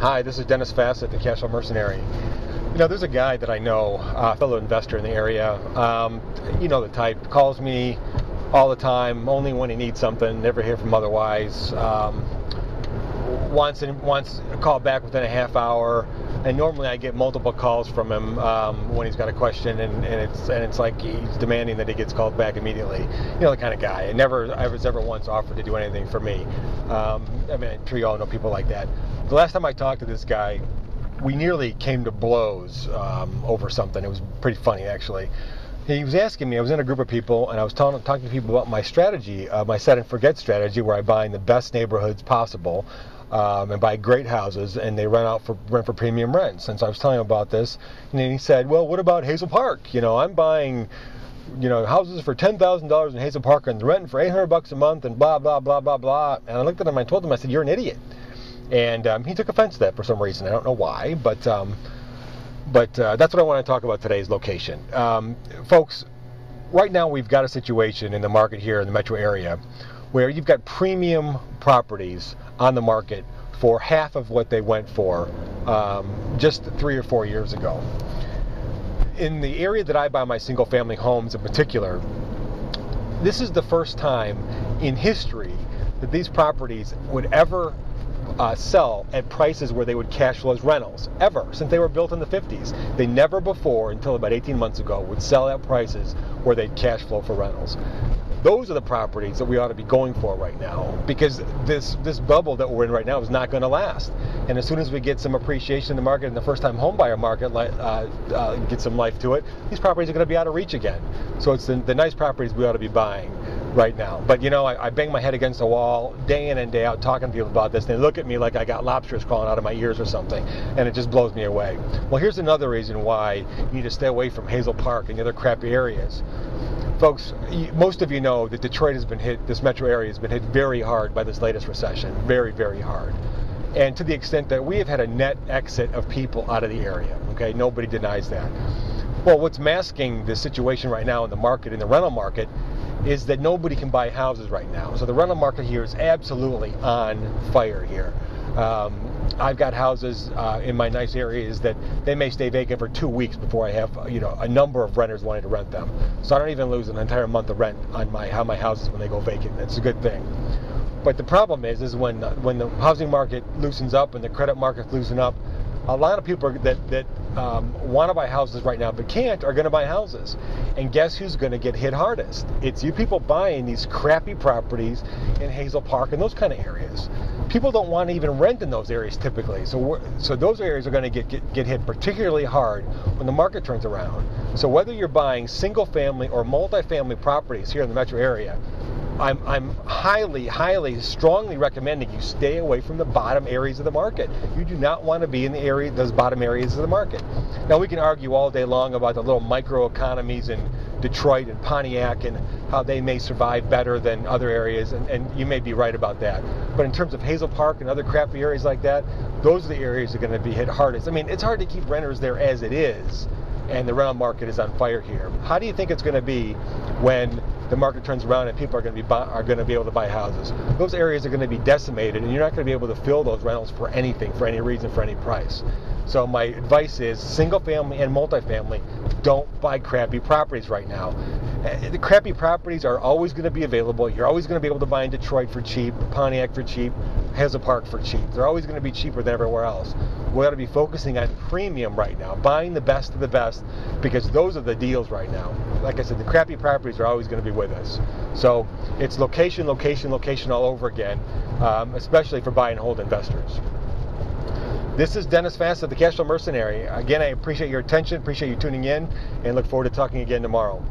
Hi, this is Dennis Fassett, the Cash Flow Mercenary. You know, there's a guy that I know, a fellow investor in the area. You know the type, calls me all the time, only when he needs something, never hear from otherwise. Wants a call back within a half hour, and normally I get multiple calls from him when he's got a question, and it's like he's demanding that he gets called back immediately. You know, the kind of guy. I was ever once offered to do anything for me. I mean, I'm sure you all know people like that. The last time I talked to this guy, we nearly came to blows over something. It was pretty funny, actually. He was asking me, I was in a group of people, and I was talking to people about my strategy, my set and forget strategy, where I buy in the best neighborhoods possible and buy great houses, and they rent for premium rents. And so I was telling him about this, and then he said, well, what about Hazel Park? You know, I'm buying, you know, houses for $10,000 in Hazel Park and renting for $800 a month and blah, blah, blah, blah, blah. And I looked at him, I told him, I said, you're an idiot. And he took offense to that for some reason. I don't know why, but that's what I want to talk about today is location. Folks, right now we've got a situation in the market here in the metro area where you've got premium properties on the market for half of what they went for just 3 or 4 years ago. In the area that I buy my single family homes in particular, this is the first time in history that these properties would ever sell at prices where they would cash flow as rentals, ever, since they were built in the 50s. They never before, until about 18 months ago, would sell at prices where they'd cash flow for rentals. Those are the properties that we ought to be going for right now, because this bubble that we're in right now is not going to last. And as soon as we get some appreciation in the market and the first-time home buyer market get some life to it, these properties are going to be out of reach again. So it's the nice properties we ought to be buying right now. But you know, I bang my head against the wall day in and day out talking to people about this, and they look at me like I got lobsters crawling out of my ears or something, and it just blows me away. Well, here's another reason why you need to stay away from Hazel Park and the other crappy areas. Folks, most of you know that Detroit has been hit, this metro area has been hit very hard by this latest recession, very, very hard. And to the extent that we have had a net exit of people out of the area, okay? Nobody denies that. Well, what's masking the situation right now in the market, in the rental market, is that nobody can buy houses right now. So the rental market here is absolutely on fire here. I've got houses in my nice areas that they may stay vacant for 2 weeks before I have, you know, a number of renters wanting to rent them. So I don't even lose an entire month of rent on my houses when they go vacant. It's a good thing. But the problem is when the housing market loosens up and the credit markets loosen up, a lot of people that want to buy houses right now but can't are going to buy houses. And guess who's going to get hit hardest? It's you people buying these crappy properties in Hazel Park and those kind of areas. People don't want to even rent in those areas typically. So those areas are going to get hit particularly hard when the market turns around. So whether you're buying single family or multifamily properties here in the metro area, I'm highly, strongly recommending you stay away from the bottom areas of the market. You do not want to be in those bottom areas of the market. Now, we can argue all day long about the little micro economies in Detroit and Pontiac and how they may survive better than other areas, and you may be right about that. But in terms of Hazel Park and other crappy areas like that, those are the areas that are going to be hit hardest. I mean, it's hard to keep renters there as it is, and the rental market is on fire here. How do you think it's going to be when the market turns around and people are going to be able to buy houses? Those areas are going to be decimated, and you're not going to be able to fill those rentals for anything, for any reason, for any price. So my advice is single family and multifamily, don't buy crappy properties right now. The crappy properties are always going to be available. You're always going to be able to buy in Detroit for cheap, Pontiac for cheap, Hazel Park for cheap. They're always going to be cheaper than everywhere else. We ought to be focusing on premium right now, buying the best of the best, because those are the deals right now. Like I said, the crappy properties are always going to be with us. So it's location, location, location all over again, especially for buy and hold investors. This is Dennis Fassett, the Cash Flow Mercenary. Again, I appreciate your attention, appreciate you tuning in, and look forward to talking again tomorrow.